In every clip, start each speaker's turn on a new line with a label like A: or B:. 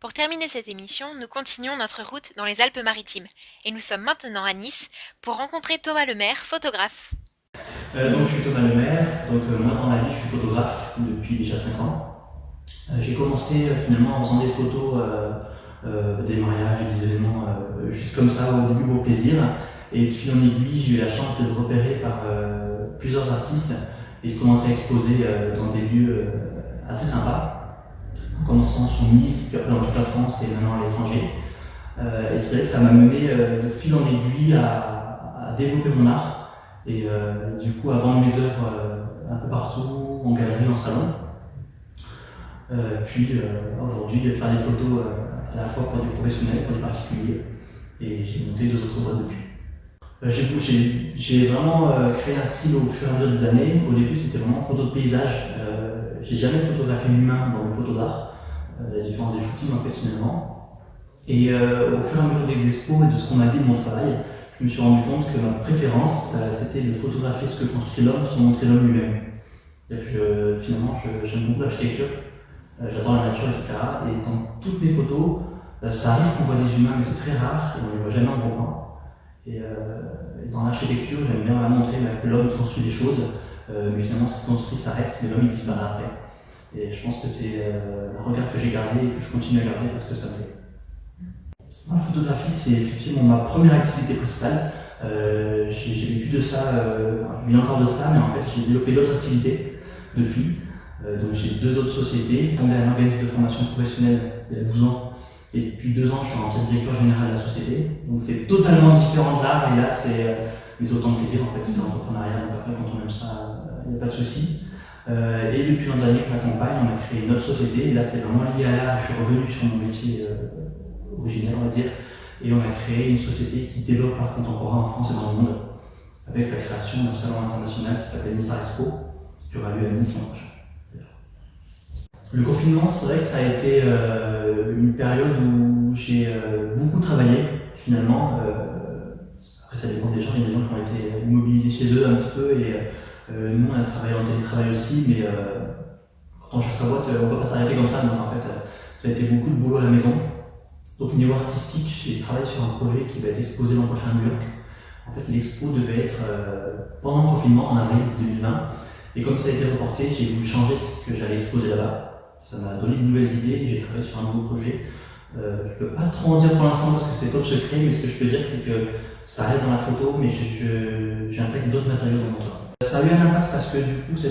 A: Pour terminer cette émission, nous continuons notre route dans les Alpes-Maritimes et nous sommes maintenant à Nice pour rencontrer Thomas Lemaire, photographe.
B: Donc je suis Thomas Lemaire, moi dans la vie je suis photographe depuis déjà 5 ans. J'ai commencé finalement en faisant des photos des mariages et des événements juste comme ça au début au plaisir. Et de fil en aiguille j'ai eu la chance d'être repéré par plusieurs artistes et de commencer à exposer dans des lieux assez sympas. En commençant sur Nice, puis après dans toute la France et maintenant à l'étranger. Et c'est vrai que ça m'a mené de fil en aiguille à développer mon art et du coup à vendre mes œuvres un peu partout, en galerie, en salon. Puis aujourd'hui faire des photos à la fois pour des professionnels, pour des particuliers, et j'ai monté 2 autres boîtes depuis. J'ai vraiment créé un style au fur et à mesure des années. Au début c'était vraiment photo de paysage, j'ai jamais photographié l'humain dans mes photos d'art, la différence des shootings en fait finalement. Et au fur et à mesure des expos et de ce qu'on m'a dit de mon travail, je me suis rendu compte que ma préférence, c'était de photographier ce que construit l'homme sans montrer l'homme lui-même. Finalement, j'aime beaucoup l'architecture, j'adore la nature, etc. Et dans toutes mes photos, ça arrive qu'on voit des humains, mais c'est très rare, et on ne les voit jamais en gros plan. Et dans l'architecture, j'aime bien montrer que l'homme construit des choses, mais finalement, ce qu'il construit, ça reste, mais l'homme, il disparaît après. Et je pense que c'est un regard que j'ai gardé et que je continue à garder parce que ça me plaît. La photographie, c'est effectivement ma première activité principale. J'ai vécu de ça, je vis encore de ça, mais en fait j'ai développé d'autres activités depuis. Donc j'ai 2 autres sociétés. J'ai fondé un organisme de formation professionnelle il y a 12 ans, et depuis 2 ans je suis en tant que directeur général de la société. Donc c'est totalement différent de l'art, et là c'est mais autant de plaisir en fait, c'est l'entrepreneuriat, donc après quand on aime ça, il n'y a pas de souci. Et depuis l'an dernier avec ma compagne, on a créé notre société, et là c'est vraiment lié à l'art, je suis revenu sur mon métier originel on va dire, et on a créé une société qui développe l'art contemporain en France et dans le monde, avec la création d'un salon international qui s'appelle Nice Art Expo, qui aura lieu à Nice l'an prochain. Le confinement, c'est vrai que ça a été une période où j'ai beaucoup travaillé finalement. Après ça dépend des gens, il y a des gens qui ont été immobilisés chez eux un petit peu, et nous on a travaillé en télétravail aussi, mais quand on cherche sa boîte, on ne peut pas s'arrêter comme ça, donc en fait ça a été beaucoup de boulot à la maison. Donc niveau artistique, j'ai travaillé sur un projet qui va être exposé l'an prochain à New York. En fait, l'expo devait être pendant le confinement, en avril 2020. Et comme ça a été reporté, j'ai voulu changer ce que j'allais exposer là-bas. Ça m'a donné de nouvelles idées et j'ai travaillé sur un nouveau projet. Je ne peux pas trop en dire pour l'instant parce que c'est top secret, mais ce que je peux dire, c'est que ça reste dans la photo, mais j'intègre d'autres matériaux dans mon travail. Ça a eu un impact parce que du coup, ce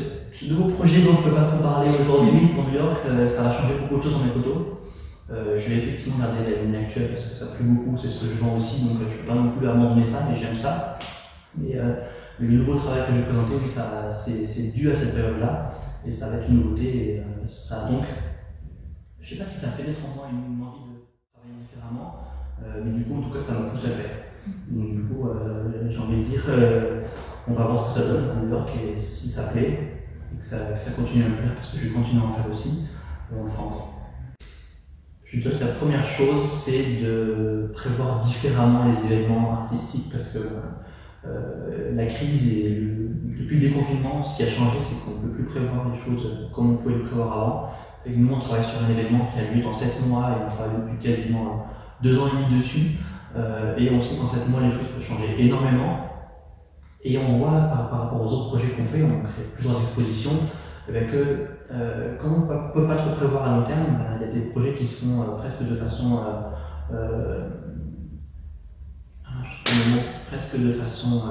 B: nouveau projet dont je ne peux pas trop parler aujourd'hui pour New York, ça va changer beaucoup de choses dans mes photos. Je vais effectivement garder la ligne actuelle parce que ça plaît beaucoup, c'est ce que je vends aussi, donc je ne peux pas non plus abandonner ça, mais j'aime ça. Mais le nouveau travail que je vais présenter, oui, c'est dû à cette période-là, et ça va être une nouveauté, et ça donc, je ne sais pas si ça fait naître en moi une envie de travailler différemment, mais du coup, en tout cas, ça me pousse à le faire. Donc du coup, j'ai envie de dire, on va voir ce que ça donne à New York, et si ça plaît, et que ça continue à me plaire, parce que je vais continuer à en faire aussi, on le fera encore. Je dirais que la première chose, c'est de prévoir différemment les événements artistiques parce que la crise et depuis le déconfinement, ce qui a changé, c'est qu'on ne peut plus prévoir les choses comme on pouvait le prévoir avant. Et nous, on travaille sur un événement qui a lieu dans 7 mois et on travaille depuis quasiment 2 ans et demi dessus. Et on sait qu'en 7 mois, les choses peuvent changer énormément. Et on voit par rapport aux autres projets qu'on fait, on crée plusieurs expositions, que comme on ne peut pas trop prévoir à long terme, il y a des projets qui se font presque de façon presque de façon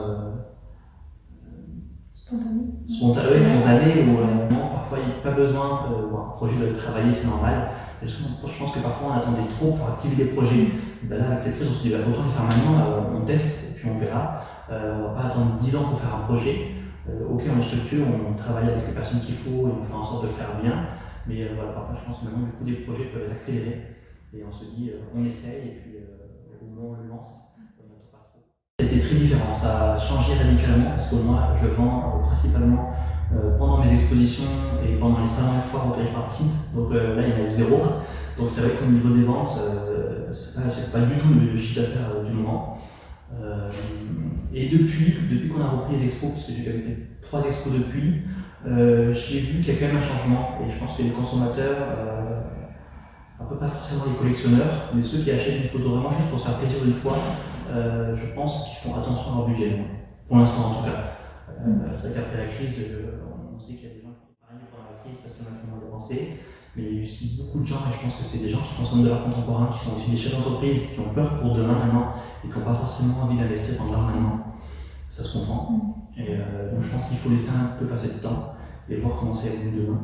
B: spontanée, où parfois il n'y a pas besoin, un projet doit être travaillé, c'est normal. Et je pense que parfois on attendait trop pour activer des projets. Ben là, avec cette crise, on se dit autant les faire maintenant, on teste et puis on verra. On ne va pas attendre 10 ans pour faire un projet. Ok, on est structure, on travaille avec les personnes qu'il faut et on fait en sorte de le faire bien. Mais voilà, parfois je pense que maintenant, du coup, des projets peuvent être accélérés. Et on se dit, on essaye et puis au moment où on le lance, on n'attend pas trop. C'était très différent, ça a changé radicalement parce que moi, je vends principalement pendant mes expositions et pendant les salons et foires auxquels je participe. Donc là, il y en a eu 0. Donc c'est vrai qu'au niveau des ventes, c'est pas du tout le chiffre d'affaires du moment. Et depuis qu'on a repris les expos, parce que j'ai quand même fait 3 expos depuis, j'ai vu qu'il y a quand même un changement, et je pense que les consommateurs, pas forcément les collectionneurs, mais ceux qui achètent une photo vraiment juste pour se faire plaisir une fois, je pense qu'ils font attention à leur budget, moi. Pour l'instant en tout cas. C'est vrai qu'après la crise, on sait qu'il y a des gens qui ont épargné pendant la crise parce qu'il y en a qui ont moins dépensé, mais il y a aussi beaucoup de gens, et je pense que c'est des gens qui consomment de l'art contemporain, qui sont aussi des chefs d'entreprise, qui ont peur pour demain maintenant, et qui n'ont pas forcément envie d'investir dans l'art maintenant. Ça se comprend. Et donc je pense qu'il faut laisser un peu passer de temps et voir comment ça évolue demain.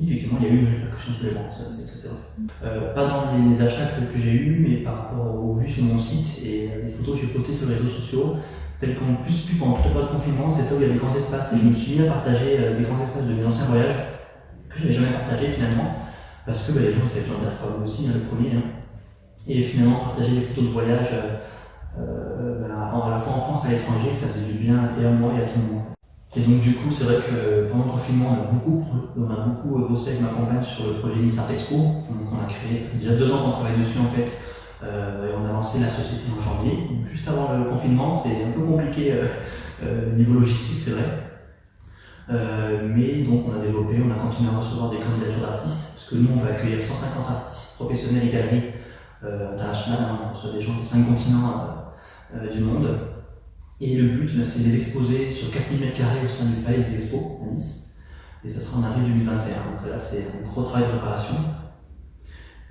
B: Effectivement, il y a eu une répercussion sur les ventes, ça c'est vrai. Pas dans les achats que j'ai eus, mais par rapport aux vues sur mon site et les photos que j'ai postées sur les réseaux sociaux, celles qui ont le plus plu pendant toute la période de confinement, c'est ça où il y a des grands espaces. Et je me suis mis à partager des grands espaces de mes anciens voyages que je n'avais jamais partagé finalement, parce que les gens savaient besoin d'air, moi aussi, le premier. Et finalement, partager des photos de voyage à la fois en France et à l'étranger, ça faisait du bien et à moi et à tout le monde. Et donc du coup, c'est vrai que pendant le confinement, on a beaucoup bossé avec ma compagne sur le projet Nice Art Expo. Donc on a créé, ça fait déjà 2 ans qu'on travaille dessus en fait. Et on a lancé la société en janvier, donc juste avant le confinement. C'est un peu compliqué niveau logistique, c'est vrai. Mais donc on a développé, on a continué à recevoir des candidatures d'artistes, parce que nous on va accueillir 150 artistes professionnels et galeries internationales, on reçoit des gens des 5 continents du monde. Et le but, c'est de les exposer sur 4000 m² au sein du Palais des Expos à Nice. Et ça sera en avril 2021. Donc là, c'est un gros travail de préparation.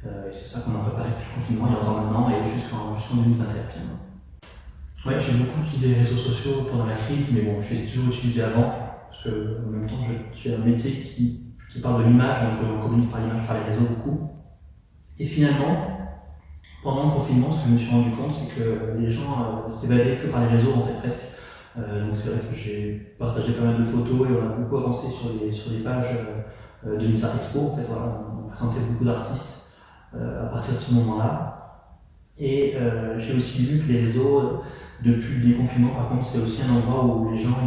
B: Et c'est ça qu'on a préparé depuis le confinement, il y a encore un an, et jusqu'en 2021 finalement. Ouais, j'ai beaucoup utilisé les réseaux sociaux pendant la crise, mais bon, je les ai toujours utilisés avant, parce que en même temps, j'ai un métier qui parle de l'image, donc on communique par l'image, par les réseaux beaucoup. Et finalement, pendant le confinement, ce que je me suis rendu compte, c'est que les gens s'évadaient que par les réseaux, en fait, presque. Donc c'est vrai que j'ai partagé pas mal de photos et on a beaucoup avancé sur les pages de Nice Art Expo. En fait, voilà, on présentait beaucoup d'artistes à partir de ce moment-là. Et j'ai aussi vu que les réseaux, depuis le déconfinement, par contre, c'est aussi un endroit où les gens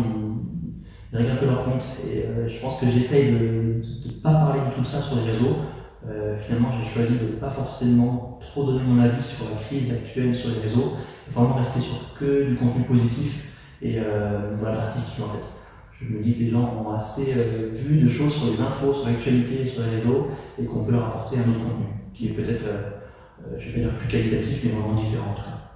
B: ils règlent un peu leur compte. Et je pense que j'essaye de ne pas parler du tout de ça sur les réseaux. Finalement, j'ai choisi de ne pas forcément trop donner mon avis sur la crise actuelle sur les réseaux, et vraiment rester sur que du contenu positif et voilà, l'artistique en fait. Je me dis que les gens ont assez vu de choses sur les infos, sur l'actualité et sur les réseaux, et qu'on peut leur apporter un autre contenu, qui est peut-être, je vais pas dire plus qualitatif, mais vraiment différent en tout cas.